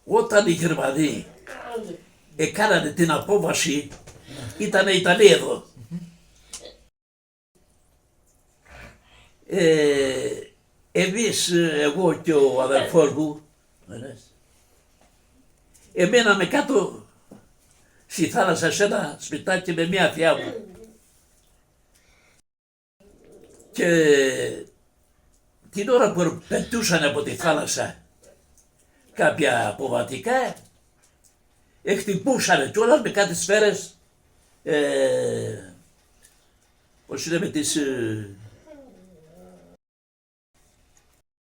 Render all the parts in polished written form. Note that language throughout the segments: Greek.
Όταν οι Γερμανοί έκανανε την απόβαση, ήταν οι Ιταλοί εδώ. Εμείς, εγώ και ο αδερφός μου, εμέναμε κάτω στη θάλασσα σε ένα σπιτάκι με μία θεία μου. Και την ώρα που πετούσαν από τη θάλασσα κάποια αποβατικά, χτυπούσανε κιόλας με κάτι σφαίρες, πώς είναι με τις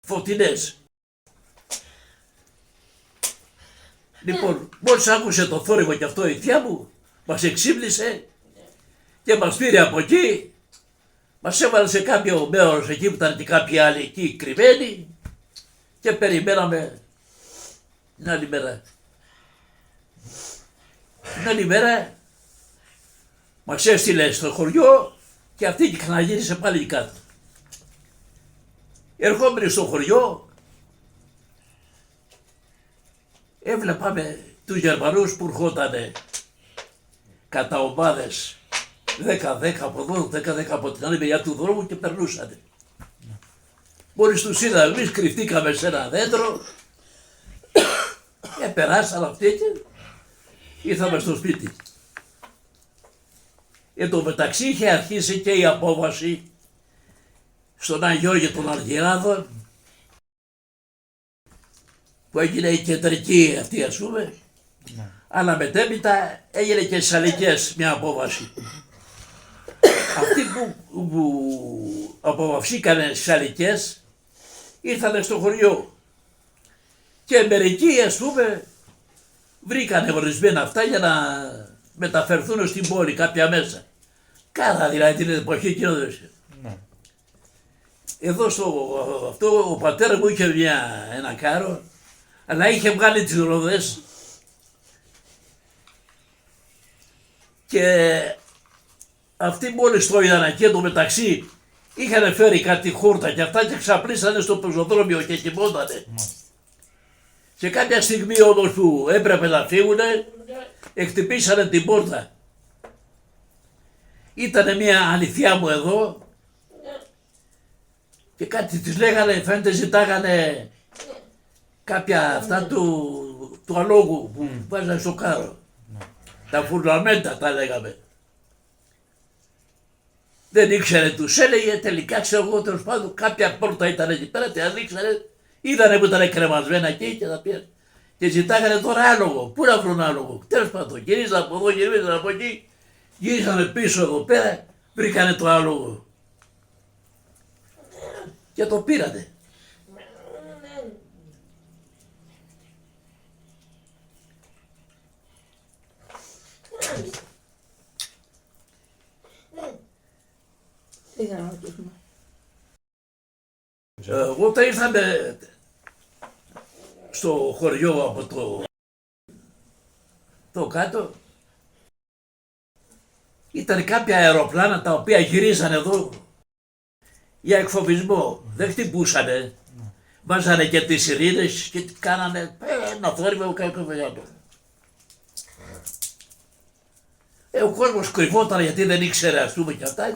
φωτεινές. Λοιπόν, μόλις άκουσε το θόρυβο και αυτό η θεία μου, μας εξύπνησε και μας πήρε από εκεί, μας έβαλε σε κάποιο μέρος εκεί που ήταν και κάποιοι άλλοι εκεί κρυμμένοι και περιμέναμε την άλλη μέρα. Την άλλη μέρα μας έστειλε στο χωριό και αυτή και ξαναγύρισε πάλι κάτω. Ερχόμενοι στο χωριό έβλεπαμε τους Γερμανούς που ερχότανε κατά ομάδες 10-10 από εδώ, 10-10 από την άλλη μεριά του δρόμου και περνούσανε. Μόλις τους είδαμε, εμείς κρυφτήκαμε σε ένα δέντρο, περάσαν αυτοί και ήρθαμε στο σπίτι. Εν τω μεταξύ είχε αρχίσει και η απόβαση στον Αγιώργη των Αργυράδων, που έγινε η κεντρική αυτή ας πούμε, αλλά μετέπειτα έγινε και στις Αλικές μια απόβαση. Αυτοί που αποβαυσήκανε στις Αλικές ήρθανε στο χωριό και μερικοί ας πούμε βρήκανε ορισμένα αυτά για να μεταφερθούν στην πόλη κάποια μέσα. Κάρα δηλαδή την εποχή κοινότητας. Εδώ αυτό ο πατέρα μου είχε ένα κάρο, αλλά είχε βγάλει τις ρόδες και αυτοί μόλις το είδαν και το μεταξύ είχαν φέρει κάτι χόρτα και αυτά και ξαπλήσανε στο πεζοδρόμιο και κοιμότανε. Σε κάποια στιγμή όμως που έπρεπε να φύγουνε, χτυπήσανε την πόρτα. Ήτανε μια αληθιά μου εδώ και κάτι της λέγανε, φαίνεται ζητάγανε κάποια αυτά του αλόγου που βάζανε στο κάρο. Τα φουρναμέντα τα λέγαμε. Δεν ήξερε, τους έλεγε, τελικά ξέρω εγώ τέλος πάντων κάποια πόρτα ήταν εκεί πέρα, την ανοίξανε, είδανε που ήταν κρεμασμένα εκεί και τα πήραν. Και ζητάγανε τώρα άλογο, πού να βρουν άλογο. Τέλος πάντων, γυρίζαν από εδώ, γυρίζαν από εκεί, γυρίζανε πίσω εδώ πέρα, βρήκανε το άλογο. Και το πήρανε. Όταν ήρθαμε στο χωριό από το κάτω, ήταν κάποια αεροπλάνα τα οποία γυρίζανε εδώ για εκφοβισμό. Δεν χτυπούσανε, βάζανε και τις σιρήνες και κάνανε ένα θόρυβο κάποιο βελιάτο. Ο κόσμος κρυβόταν γιατί δεν ήξερε ας πούμε και αυτά.